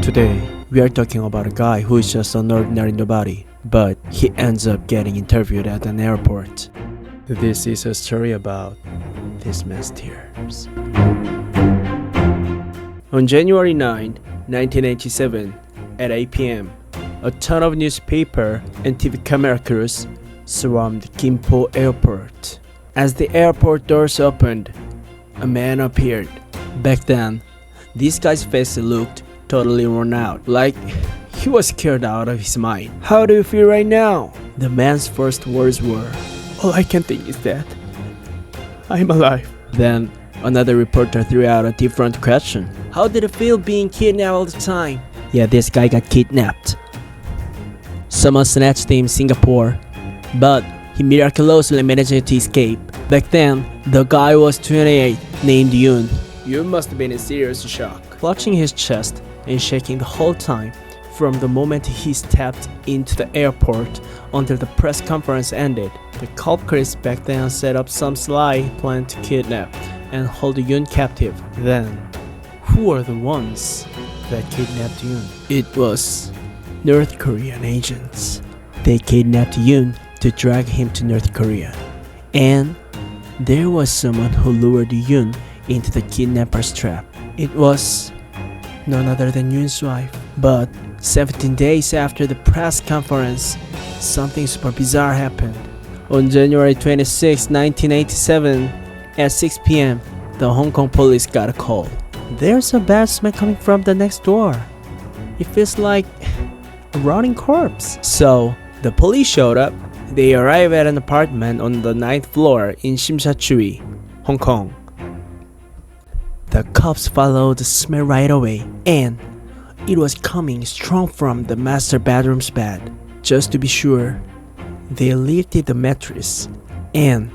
Today, we are talking about a guy who is just an ordinary nobody, but he ends up getting interviewed at an airport. This is a story about this man's tears. On January 9, 1987, at 8 p.m., a ton of newspaper and TV camera crews swarmed Gimpo Airport. As the airport doors opened, a man appeared. Back then, this guy's face looked totally worn out, like he was scared out of his mind. "How do you feel right now?" The man's first words were, "All I can think is that I'm alive." Then another reporter threw out a different question. "How did it feel being kidnapped all the time?" Yeah, this guy got kidnapped. Someone snatched him in Singapore, but he miraculously managed to escape. Back then, the guy was 28, named Yoon. Yoon must have been in serious shock, clutching his chest and shaking the whole time from the moment he stepped into the airport until the press conference ended. The culprits back then set up some sly plan to kidnap and hold Yoon captive. Then, who were the ones that kidnapped Yoon? It was North Korean agents. They kidnapped Yoon to drag him to North Korea. And there was someone who lured Yoon into the kidnapper's trap. It was none other than Yoon's wife. But 17 days after the press conference, something super bizarre happened. On January 26, 1987, at 6 p.m., the Hong Kong police got a call. "There's a bad smell coming from the next door. It feels like a rotting corpse." So, the police showed up. They arrived at an apartment on the 9th floor in Simsha-Chui, Hong Kong. The cops followed the smell right away, and it was coming strong from the master bedroom's bed. Just to be sure, they lifted the mattress, and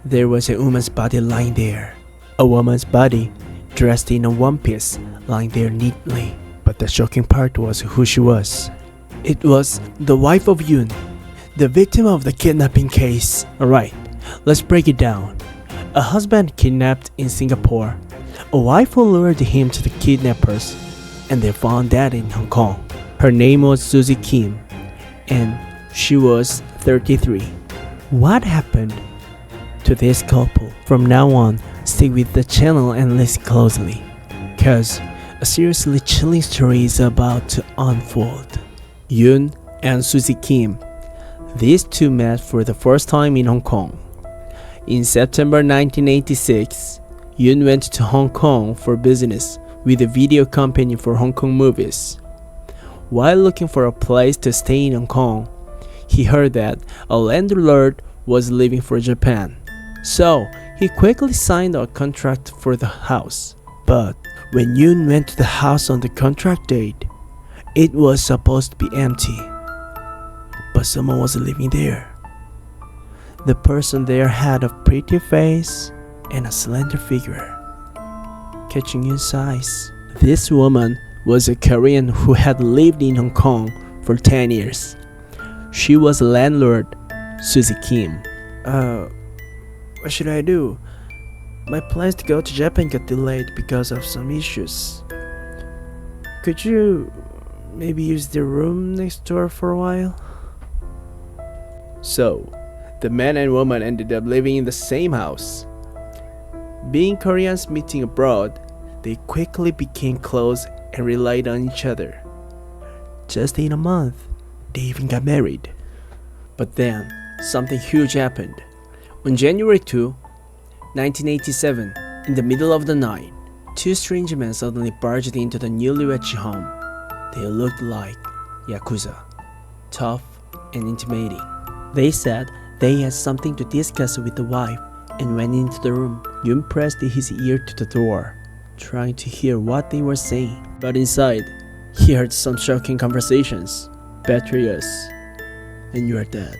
there was a woman's body lying there. A woman's body dressed in a one-piece lying there neatly. But the shocking part was who she was. It was the wife of Yoon, the victim of the kidnapping case. Alright, let's break it down. A husband kidnapped in Singapore, a wife who lured him to the kidnappers, and they found that in Hong Kong. Her name was Suzy Kim, and she was 33. What happened to this couple? From now on, stick with the channel and listen closely, cause a seriously chilling story is about to unfold. Yoon and Suzy Kim. These two met for the first time in Hong Kong. In September 1986, Yoon went to Hong Kong for business with a video company for Hong Kong movies. While looking for a place to stay in Hong Kong, he heard that a landlord was leaving for Japan. So, he quickly signed a contract for the house. But when Yoon went to the house on the contract date, it was supposed to be empty. But someone was living there. The person there had a pretty face and a slender figure, catching Yoon's eyes. This woman was a Korean who had lived in Hong Kong for 10 years. She was a landlord, Suzy Kim. What should I do? My plans to go to Japan got delayed because of some issues. Could you maybe use the room next door for a while? So, the man and woman ended up living in the same house. Being Koreans meeting abroad, they quickly became close and relied on each other. Just in a month, they even got married. But then, something huge happened. On January 2, 1987, in the middle of the night, two strange men suddenly barged into the newlyweds' home. They looked like Yakuza, tough and intimidating. They said they had something to discuss with the wife and went into the room. Yoon pressed his ear to the door, trying to hear what they were saying. But inside, he heard some shocking conversations. "Betray us, and you are dead."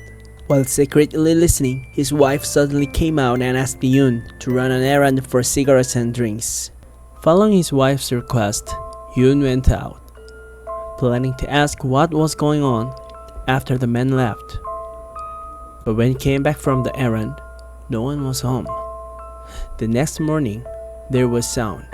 While secretly listening, his wife suddenly came out and asked Yoon to run an errand for cigarettes and drinks. Following his wife's request, Yoon went out, planning to ask what was going on after the men left. But when he came back from the errand, no one was home. The next morning, there was sound.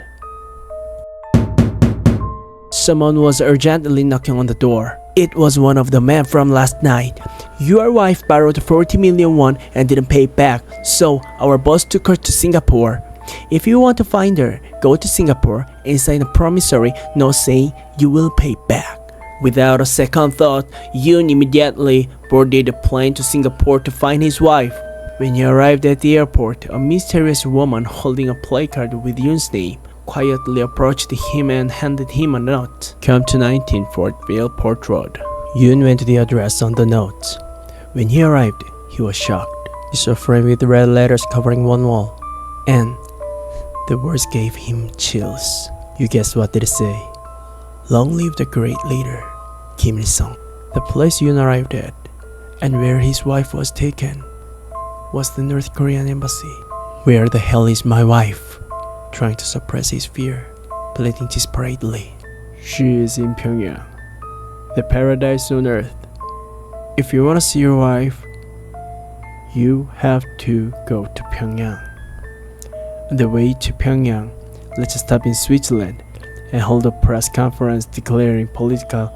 Someone was urgently knocking on the door. It was one of the men from last night. Your wife borrowed 40 million won and didn't pay it back, so our boss took her to Singapore. If you want to find her, go to Singapore and sign a promissory note saying you will pay back. Without a second thought, Yoon immediately boarded a plane to Singapore to find his wife. When he arrived at the airport, a mysterious woman holding a placard with Yoon's name quietly approached him and handed him a note. Come to 19 Fortville Port Road. Yoon went to the address on the note. When he arrived, he was shocked. He saw a frame with red letters covering one wall, and the words gave him chills. You guessed what did it say? Long live the great leader, Kim Il-sung. The place Yoon arrived at, and where his wife was taken, was the North Korean embassy. Where the hell is my wife? Trying to suppress his fear, pleading desperately. She is in Pyongyang, the paradise on earth. If you want to see your wife, you have to go to Pyongyang. On the way to Pyongyang, let's stop in Switzerland and hold a press conference declaring political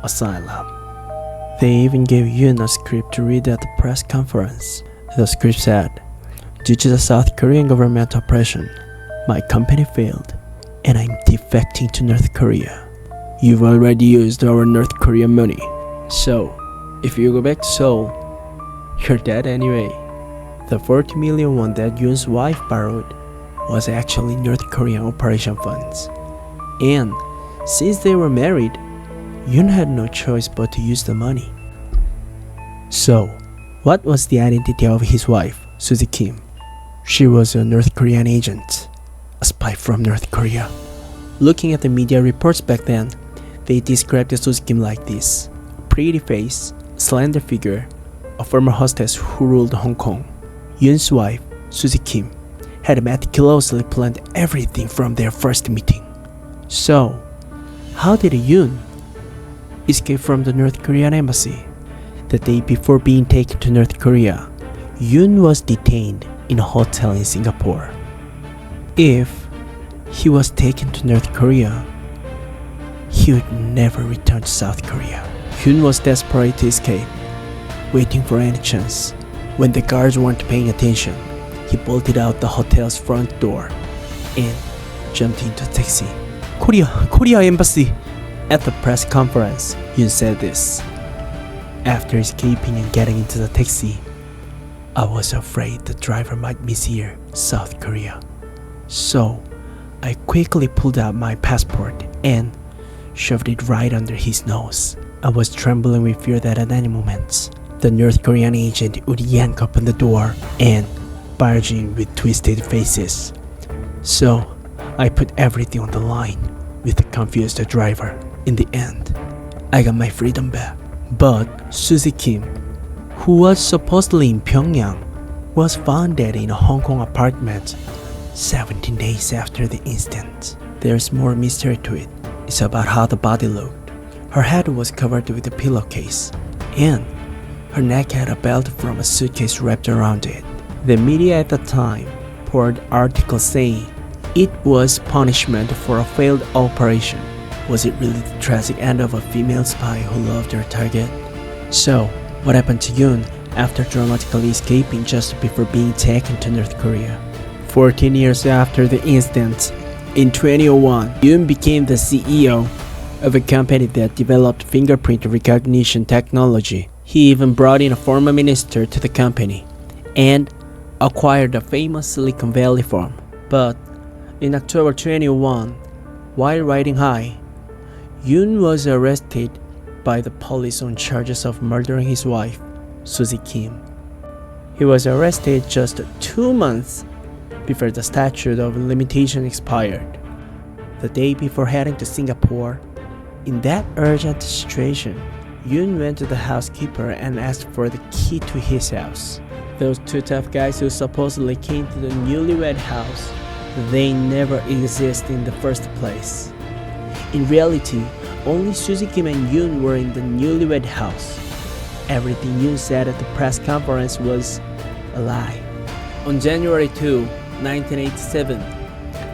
asylum. They even gave Yoon a script to read at the press conference. The script said, due to the South Korean government oppression, my company failed and I'm defecting to North Korea. You've already used our North Korean money, so if you go back to Seoul, you're dead anyway. The 40 million won that Yoon's wife borrowed was actually North Korean operation funds. And since they were married, Yoon had no choice but to use the money. So, what was the identity of his wife, Suzy Kim? She was a North Korean agent, a spy from North Korea. Looking at the media reports back then, they described Suzy Kim like this: pretty face, slender figure, a former hostess who ruled Hong Kong. Yoon's wife, Suzy Kim, had meticulously planned everything from their first meeting. So, how did Yoon escape from the North Korean embassy? The day before being taken to North Korea, Yoon was detained in a hotel in Singapore. If he was taken to North Korea, he would never return to South Korea. Yoon was desperate to escape, waiting for any chance. When the guards weren't paying attention, he bolted out the hotel's front door and jumped into a taxi. Korea embassy! At the press conference, Yoon said this: after escaping and getting into the taxi, I was afraid the driver might mishear South Korea. So, I quickly pulled out my passport and shoved it right under his nose. I was trembling with fear that at any moment, the North Korean agent would yank open the door and barge in with twisted faces. So, I put everything on the line with the confused driver. In the end, I got my freedom back. But Suzy Kim, who was supposedly in Pyongyang, was found dead in a Hong Kong apartment 17 days after the incident. There's more mystery to it. It's about how the body looked. Her head was covered with a pillowcase, and her neck had a belt from a suitcase wrapped around it. The media at the time poured articles saying it was punishment for a failed operation. Was it really the tragic end of a female spy who loved her target? So, what happened to Yoon after dramatically escaping just before being taken to North Korea? 14 years after the incident, in 2001, Yoon became the CEO of a company that developed fingerprint recognition technology. He even brought in a former minister to the company and acquired a famous Silicon Valley firm. But in October 2021, while riding high, Yoon was arrested by the police on charges of murdering his wife, Suzy Kim. He was arrested just 2 months before the statute of limitation expired. The day before heading to Singapore, in that urgent situation, Yoon went to the housekeeper and asked for the key to his house. Those two tough guys who supposedly came to the newlywed house, they never existed in the first place. In reality, only Suzy Kim and Yoon were in the newlywed house. Everything Yoon said at the press conference was a lie. On January 2, 1987,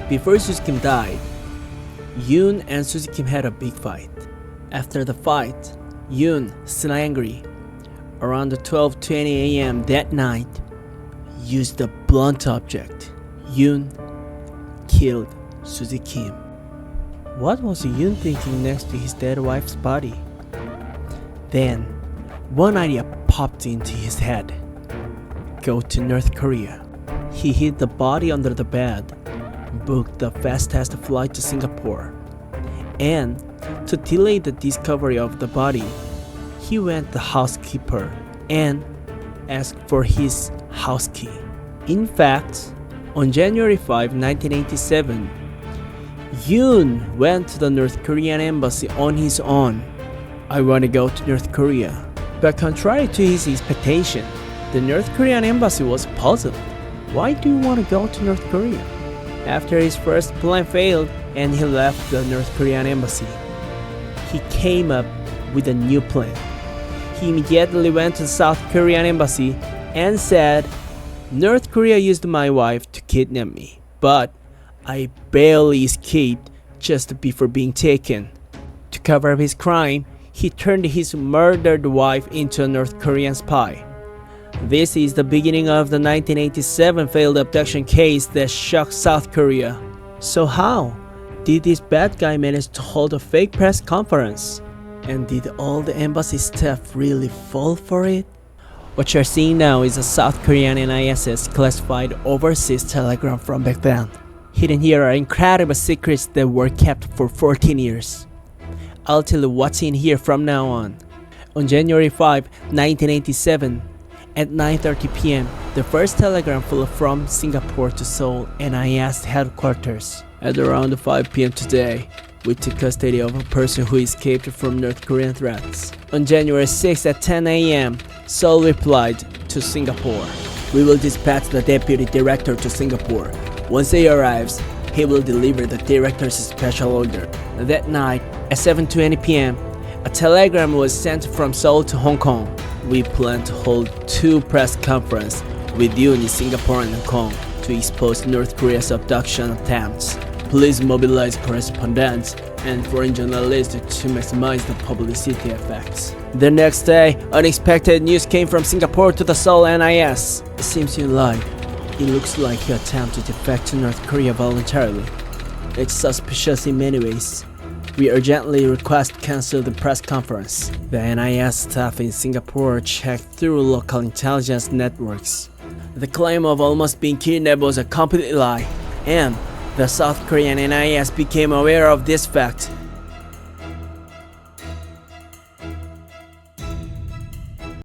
before Suzy Kim died, Yoon and Suzy Kim had a big fight. After the fight, Yoon, still angry, around 12:20 a.m. that night, used a blunt object. Yoon killed Suzy Kim. What was Yoon thinking next to his dead wife's body? Then, one idea popped into his head. Go to North Korea. He hid the body under the bed, booked the fastest flight to Singapore, and to delay the discovery of the body, he went to the housekeeper and asked for his house key. In fact, on January 5, 1987, Yoon went to the North Korean embassy on his own. I want to go to North Korea. But contrary to his expectation, the North Korean embassy was puzzled. Why do you want to go to North Korea? After his first plan failed and he left the North Korean embassy, he came up with a new plan. He immediately went to the South Korean embassy and said, North Korea used my wife to kidnap me, but I barely escaped just before being taken. To cover up his crime, he turned his murdered wife into a North Korean spy. This is the beginning of the 1987 failed abduction case that shocked South Korea. So how did this bad guy manage to hold a fake press conference? And did all the embassy staff really fall for it? What you're seeing now is a South Korean NIS's classified overseas telegram from back then. Hidden here are incredible secrets that were kept for 14 years. I'll tell you what's in here from now on. On January 5, 1987, at 9:30 p.m., the first telegram flew from Singapore to Seoul NIS headquarters. At around 5 p.m. today, we took custody of a person who escaped from North Korean threats. On January 6 at 10 a.m., Seoul replied to Singapore. We will dispatch the deputy director to Singapore. Once he arrives, he will deliver the director's special order. That night, at 7:20 p.m., a telegram was sent from Seoul to Hong Kong. We plan to hold 2 press conferences with you in Singapore and Hong Kong to expose North Korea's abduction attempts. Please mobilize correspondents and foreign journalists to maximize the publicity effects. The next day, unexpected news came from Singapore to the Seoul NIS. It seems you lied. It looks like you attempted to defect to North Korea voluntarily. It's suspicious in many ways. We urgently request cancel the press conference. The NIS staff in Singapore checked through local intelligence networks. The claim of almost being kidnapped was a complete lie, and the South Korean NIS became aware of this fact